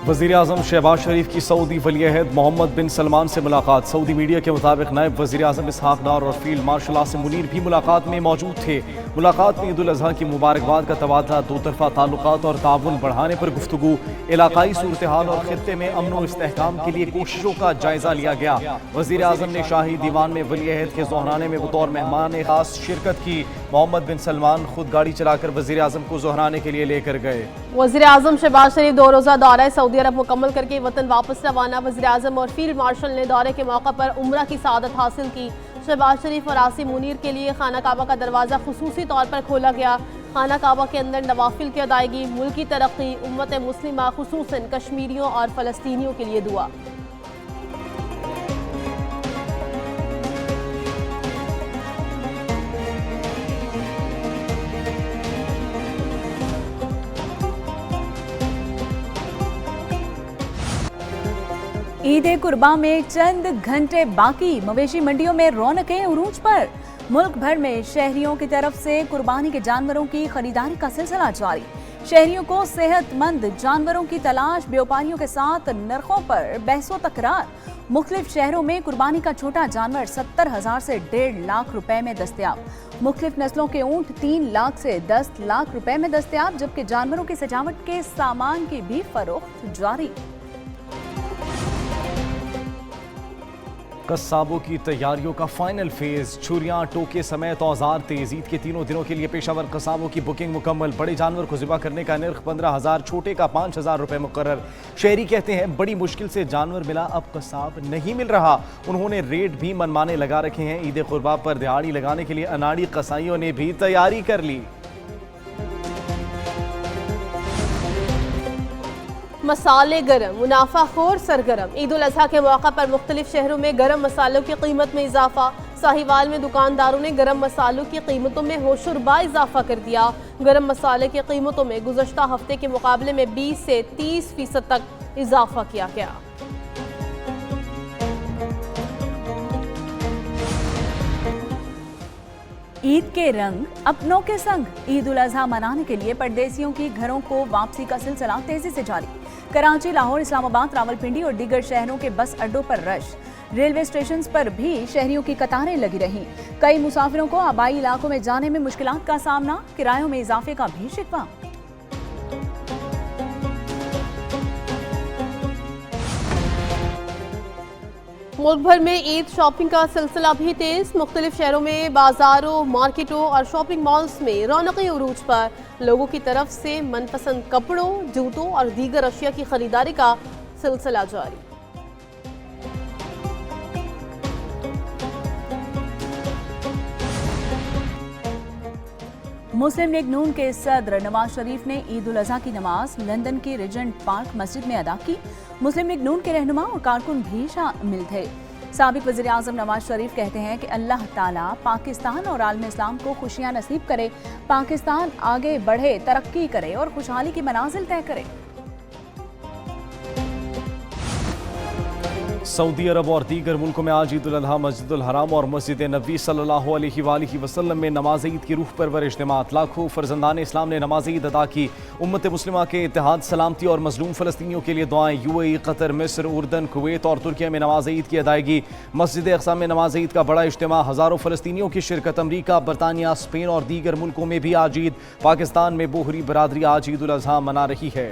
वज़ीर आज़म शहबाज शरीफ की सऊदी वली-ए-अहद मोहम्मद बिन सलमान से मुलाकात। सऊदी मीडिया के मुताबिक नायब वज़ीर आज़म इसहाक डार और फील्ड मार्शल आसिम मुनीर भी मुलाकात में मौजूद थे। मुलाकात में ईद उल अज़हा की मुबारकबाद का तबादला, दो तरफ़ा ताल्लुकात और ताउन बढ़ाने पर गुफ्तगू, इलाकाई सूरत हाल और खित्ते में अमन व इस्तेहकाम के लिए कोशिशों का जायजा लिया गया। वज़ीर आज़म ने शाही दीवान में वली-ए-अहद के ज़ोहराने में बतौर मेहमान खास शिरकत की। मोहम्मद बिन सलमान खुद गाड़ी चलाकर वज़ीर आज़म को ज़ोहराने के लिए लेकर गए। वज़ीर आज़म शहबाज शरीफ 2 रोज़ा दौरा सऊदी अरब मुकम्मल करके वतन वापस रवाना। वज़ीर आज़म और फील्ड मार्शल ने दौरे के मौका पर उम्रा की सआदत हासिल की। शहबाज शरीफ और आसिम मुनीर के लिए खाना काबा का दरवाज़ा खुसूसी तौर पर खोला गया। खाना काबा के अंदर नवाफिल की अदायगी, मुल्क की तरक्की, उम्मत मुस्लिमा खुसूसन कश्मीरियों और फ़लस्तीनियों के लिए दुआ। ईद कुर्बान में चंद घंटे बाकी, मवेशी मंडियों में रौनकें उरूज पर। मुल्क भर में शहरियों की तरफ से कुर्बानी के जानवरों की खरीदारी का सिलसिला जारी। शहरियों को सेहतमंद जानवरों की तलाश, व्यापारियों के साथ नरखों पर बहसो तकरार। मुख्तलिफ शहरों में कुर्बानी का छोटा जानवर 70,000 से 1.5 लाख रुपए में दस्तयाब। मुख्तलिफ नस्लों के ऊंट 3 लाख से 10 लाख रुपए में दस्तयाब, जबकि जानवरों की सजावट के सामान की भी फरोख्त जारी। कस्साबों की तैयारियों का फाइनल फेज, छुरियां, टोके समेत औजार तेज। ईद के 3 दिनों के लिए पेशावर कस्साबों की बुकिंग मुकम्मल। बड़े जानवर को ज़िबा करने का निर्ख 15,000, छोटे का 5,000 रुपए मुकर्रर। शहरी कहते हैं बड़ी मुश्किल से जानवर मिला, अब कस्साब नहीं मिल रहा। उन्होंने रेट भी मनमाने लगा रखे हैं। ईद कुर्बा पर दिहाड़ी लगाने के लिए अनाड़ी कसाईयों ने भी तैयारी कर ली। मसाले गरम, मुनाफाखोर सरगरम। ईद उल अज़हा के मौका पर मुख्तलिफ शहरों में गरम मसालों की कीमत में इजाफा। साहिवाल में दुकानदारों ने गरम मसालों की कीमतों में होशरुबा इजाफा कर दिया। गरम मसाले की कीमतों में गुज़श्ता हफ्ते के मुकाबले में 20 से 30% तक इजाफा किया गया। ईद के रंग अपनों के संग। ईद उल अज़हा मनाने के लिए परदेसियों की घरों को वापसी का सिलसिला तेजी से जारी। कराची, लाहौर, इस्लामाबाद, रावलपिंडी और दीगर शहरों के बस अड्डों पर रश। रेलवे स्टेशन पर भी शहरियों की कतारें लगी रहीं। कई मुसाफिरों को आबाई इलाकों में जाने में मुश्किलात का सामना, किरायों में इजाफे का भी शिकवा। मुल्क भर में ईद शॉपिंग का सिलसिला भी तेज। मुख्तलिफ शहरों में बाजारों, मार्केटों और शॉपिंग मॉल्स में रौनकें उरूज पर। लोगों की तरफ से मनपसंद कपड़ों, जूतों और दीगर अशिया की खरीदारी का सिलसिला जारी। मुस्लिम लीग नून के सदर नवाज शरीफ ने ईद उल अज़हा की नमाज लंदन के रिजेंट पार्क मस्जिद में अदा की। मुस्लिम लीग नून के रहनुमा और कारकुन भी शामिल थे। साबिक वज़ीर आज़म नवाज शरीफ कहते हैं कि अल्लाह ताला पाकिस्तान और आलम इस्लाम को खुशियां नसीब करे, पाकिस्तान आगे बढ़े, तरक्की करे और खुशहाली की मनाजिल तय करे। सऊदी अरब और दीगर मुल्कों में आज ईद उल अज़हा मस्जिदुल हराम और मस्जिद नबी सल्लल्लाहु अलैहि वसल्लम में नमाज ईद की रूह परवर इज्तिमात। लाखों फर्जंदान इस्लाम ने नमाज ईद अदा की। उम्मत मुस्लिमा के इत्तेहाद, सलामती और मजलूम फ़लस्तीनियों के लिए दुआएं। यूएई, कतर, मिस्र, उर्दन, कुवैत और तुर्किया में नमाज ईद की अदायगी। मस्जिद अक़सा में नमाज ईद का बड़ा इज्तिमा, हज़ारों फ़लस्तीनियों की शिरकत। अमरीका, बरतानिया, स्पेन और दीगर मुल्कों में भी आज ईद। पाकिस्तान में बोहरी बरादरी आज ईद उल अज़हा मना रही है।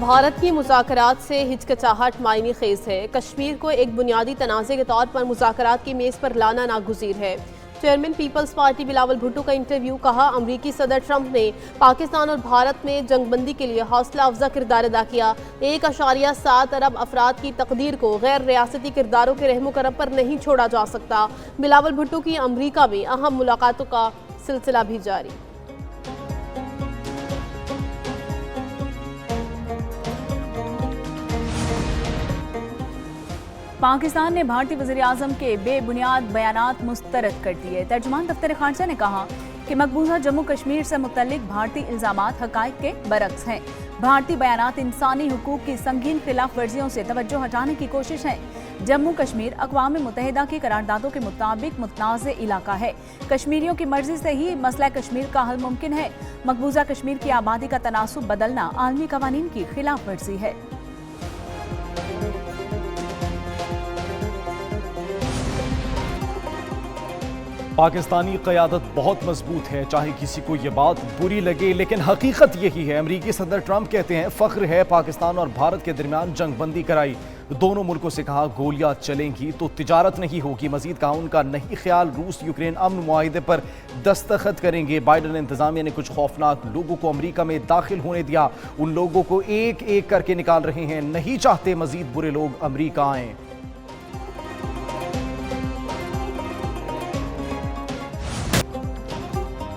भारत की मुज़ाकरात से हिचकिचाहट मायने खेज है। कश्मीर को एक बुनियादी तनाज़े के तौर पर मुज़ाकरात की मेज़ पर लाना नागुज़ीर है। चेयरमैन पीपल्स पार्टी बिलावल भुट्टो का इंटरव्यू। कहा, अमरीकी सदर ट्रंप ने पाकिस्तान और भारत में जंगबंदी के लिए हौसला अफजा किरदार अदा किया। 1.7 अरब अफराद की तकदीर को गैर रियासती किरदारों के रहमो करम पर नहीं छोड़ा जा सकता। बिलावल भुट्टो की अमरीका में अहम मुलाकातों का सिलसिला भी जारी। पाकिस्तान ने भारतीय वज़ीर आज़म के बेबुनियाद बयानात मुस्तरद कर दिए। तर्जुमान दफ्तर खारजा ने कहा कि मकबूजा जम्मू कश्मीर से मुतल्लिक भारतीय इल्ज़ामात हक़ाइक़ के बरक्स हैं। भारतीय बयानात इंसानी हुकूक की संगीन खिलाफ वर्जियों से तवज्जो हटाने की कोशिश है। जम्मू कश्मीर अक़वाम मुत्तहिदा की करारदादों के मुताबिक मुतनाज़ इलाका है। कश्मीरियों की मर्जी से ही मसला कश्मीर का हल मुमकिन है। मकबूजा कश्मीर की आबादी का तनासुब बदलना आलमी कवानीन की खिलाफ वर्जी है। पाकिस्तानी क़यादत बहुत मजबूत है, चाहे किसी को ये बात बुरी लगे, लेकिन हकीकत यही है। अमरीकी सदर ट्रंप कहते हैं फ़ख्र है पाकिस्तान और भारत के दरमियान जंगबंदी कराई। दोनों मुल्कों से कहा गोलियां चलेंगी तो तिजारत नहीं होगी। मजीद कहा उनका नहीं ख्याल रूस यूक्रेन अमन मुआहिदे पर दस्तखत करेंगे। बाइडन इंतजामिया ने कुछ खौफनाक लोगों को अमरीका में दाखिल होने दिया। उन लोगों को एक एक करके निकाल रहे हैं, नहीं चाहते मजीद बुरे लोग अमरीका आएँ।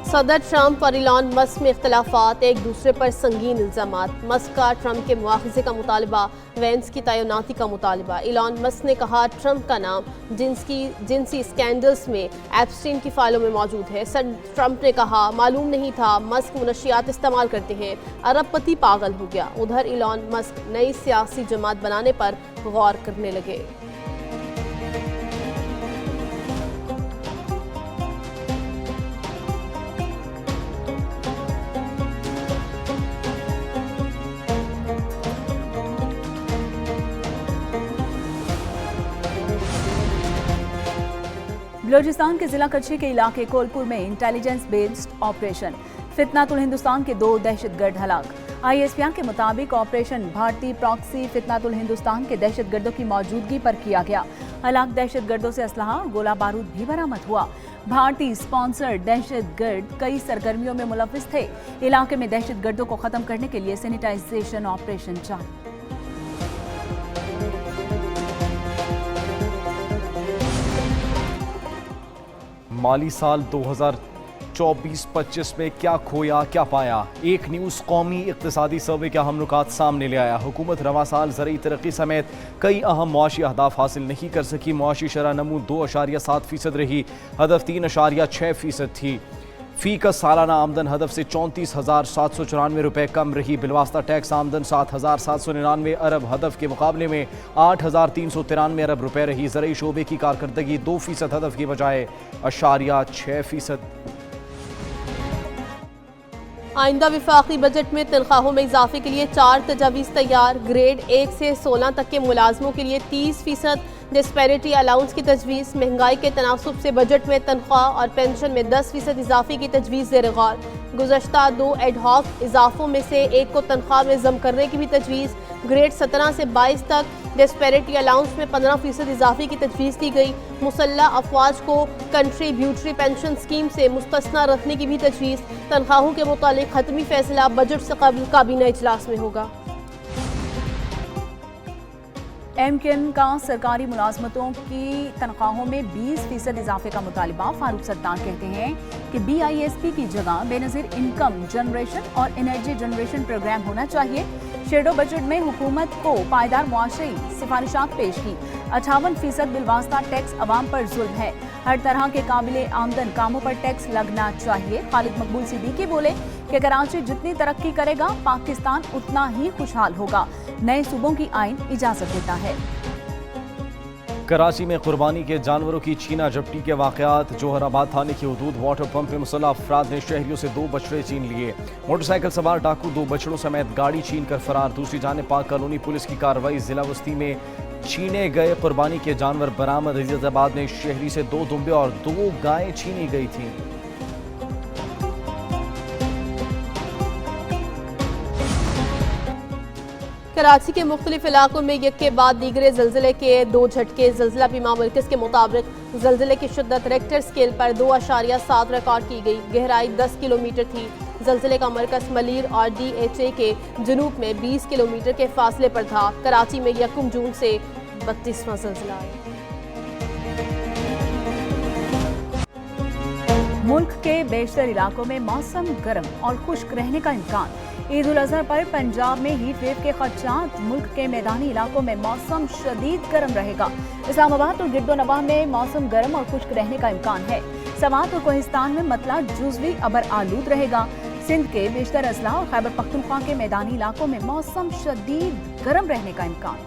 सदर ट्रंप और इलॉन मस्क में इख्तलाफात, एक दूसरे पर संगीन इल्जामात। मस्क का ट्रंप के मुआखज़े का मुतालबा, वेंस की तैनाती का मुतालबा। इलॉन मस्क ने कहा ट्रंप का नाम जिनसी स्कैंडल्स में एप्स्टीन की फाइलों में मौजूद है। सर ट्रंप ने कहा मालूम नहीं था मस्क मुनशियात इस्तेमाल करते हैं, अरबपति पागल हो गया। उधर इलॉन मस्क नई सियासी जमात बनाने पर गौर करने लगे। बलोचिस्तान के जिला कच्ची के इलाके कोलपुर में इंटेलिजेंस बेस्ड ऑपरेशन, फितनातुल हिंदुस्तान के 2 दहशतगर्द हलाक। ISPR के मुताबिक ऑपरेशन भारतीय प्रॉक्सी फितनातुल हिंदुस्तान के दहशतगर्दों की मौजूदगी पर किया गया। हलाक दहशतगर्दों से असलहा और गोला बारूद भी बरामद हुआ। भारतीय स्पॉन्सर्ड दहशतगर्द कई सरगर्मियों में मुलव्विस थे। इलाके में दहशतगर्दों को खत्म करने के लिए सैनिटाइजेशन ऑपरेशन जारी। माली साल 2024-25 में क्या खोया क्या पाया, एक न्यूज़ कौमी इक़्तिसादी सर्वे का अहम नुकात सामने ले आया। हुकूमत रवा साल ज़रूरी तरक्की समेत कई अहम मुआशी अहदाफ हासिल नहीं कर सकी। मुआशी शरह नमू 2.7% रही, हदफ 3.6% थी। फी का सालाना आमदन हदफ से 34,794 रुपये कम रही। बिलवास्ता टैक्स आमदन 7,799 अरब हदफ के मुकाबले में 8,393 अरब रुपये रही। ज़रूरी शोबे की कारकर्दगी 2% हदफ की बजाय 6.6%। आइंदा विफाकी बजट में तनख्वाहों में इजाफे के लिए 4 तजावीज़ तैयार। ग्रेड 1 से 16 तक के मुलाजमों के लिए 30% डिस्पैरिटी अलाउंस की तजवीज़। महंगाई के तनासुब से बजट में तनख्वाह और पेंशन में 10% इजाफे की तजवीज़ ज़ेर गौर। गुज़श्ता 2 एडहॉक इजाफों में से एक को तनख्वाह में जम करने की भी तजवीज़। ग्रेड 17 से 22 तक डिस्पैरिटी अलाउंस में 15% इजाफे की तजवीज़ दी गई। मुसल्ला अफवाज को कंट्रीब्यूटरी पेंशन स्कीम से मुस्तस्ना रखने की भी तजवीज़। तनख्वाहों के मुतालिक खत्मी फैसला बजट से कबल काबीना इजलास में होगा। MKN का सरकारी मुलाजमतों की तनख्वाहों में 20% इजाफे का मुतालबा। फारूक सत्तार कहते हैं कि BISP की जगह बेनज़ीर इनकम जनरेशन और एनर्जी जनरेशन प्रोग्राम होना चाहिए। शेडो बजट में हुकूमत को पायदार मुआशरी सिफारिशात पेश की। 58% बिलवास्ता टैक्स अवाम पर जुल्म है। हर तरह के काबिले आमदन कामों पर टैक्स लगना चाहिए। खालिद मकबूल सिद्दीकी बोले कि कराची जितनी तरक्की करेगा पाकिस्तान उतना ही खुशहाल होगा। नए सूबों की आइन इजाजत देता है। कराची में कुर्बानी के जानवरों की छीना झपटी के वाक़यात। जोहराबाद थाने की हदूद वाटर पंप में मुसल्लह अफराद ने शहरियों से 2 बछड़े छीन लिए। मोटरसाइकिल सवार डाकू 2 बछड़ों समेत गाड़ी छीन कर फरार। दूसरी जानिब पाक कॉलोनी पुलिस की कार्रवाई। जिला वस्ती में छीने गए कुर्बानी के जानवर बरामद। अजीजाबाद में शहरी से 2 दुम्बे और 2 गायें छीनी गई थीं। कराची के मुख्तलिफ इलाकों में एक के बाद दीगरे जल्जले के 2 झटके। जल्जला बीमा मरकज़ के मुताबिक जल्जले की शिद्दत रेक्टर स्केल पर 2.7 रिकॉर्ड की गई। गहराई 10 किलोमीटर थी। जल्जले का मरकज़ मलीर और DHA के जनूब में 20 किलोमीटर के फासले पर था। कराची में 1 जून से 32वां जल्जला आया। मुल्क के बेशतर इलाकों में मौसम गर्म और खुश्क रहने का इम्कान। ईद उल अजहा पर पंजाब में हीट वेव के खदशात। मुल्क के मैदानी इलाकों में मौसम शदीद गर्म रहेगा। इस्लामाबाद और गिरदोनवाह में मौसम गर्म और खुश्क रहने का इम्कान है। समात और कोहिस्तान में मतला जुज़वी अबर आलूद रहेगा। सिंध के बेशतर अजला और खैबर पख्तूनख्वा के मैदानी इलाकों में मौसम शदीद गर्म रहने का इम्कान।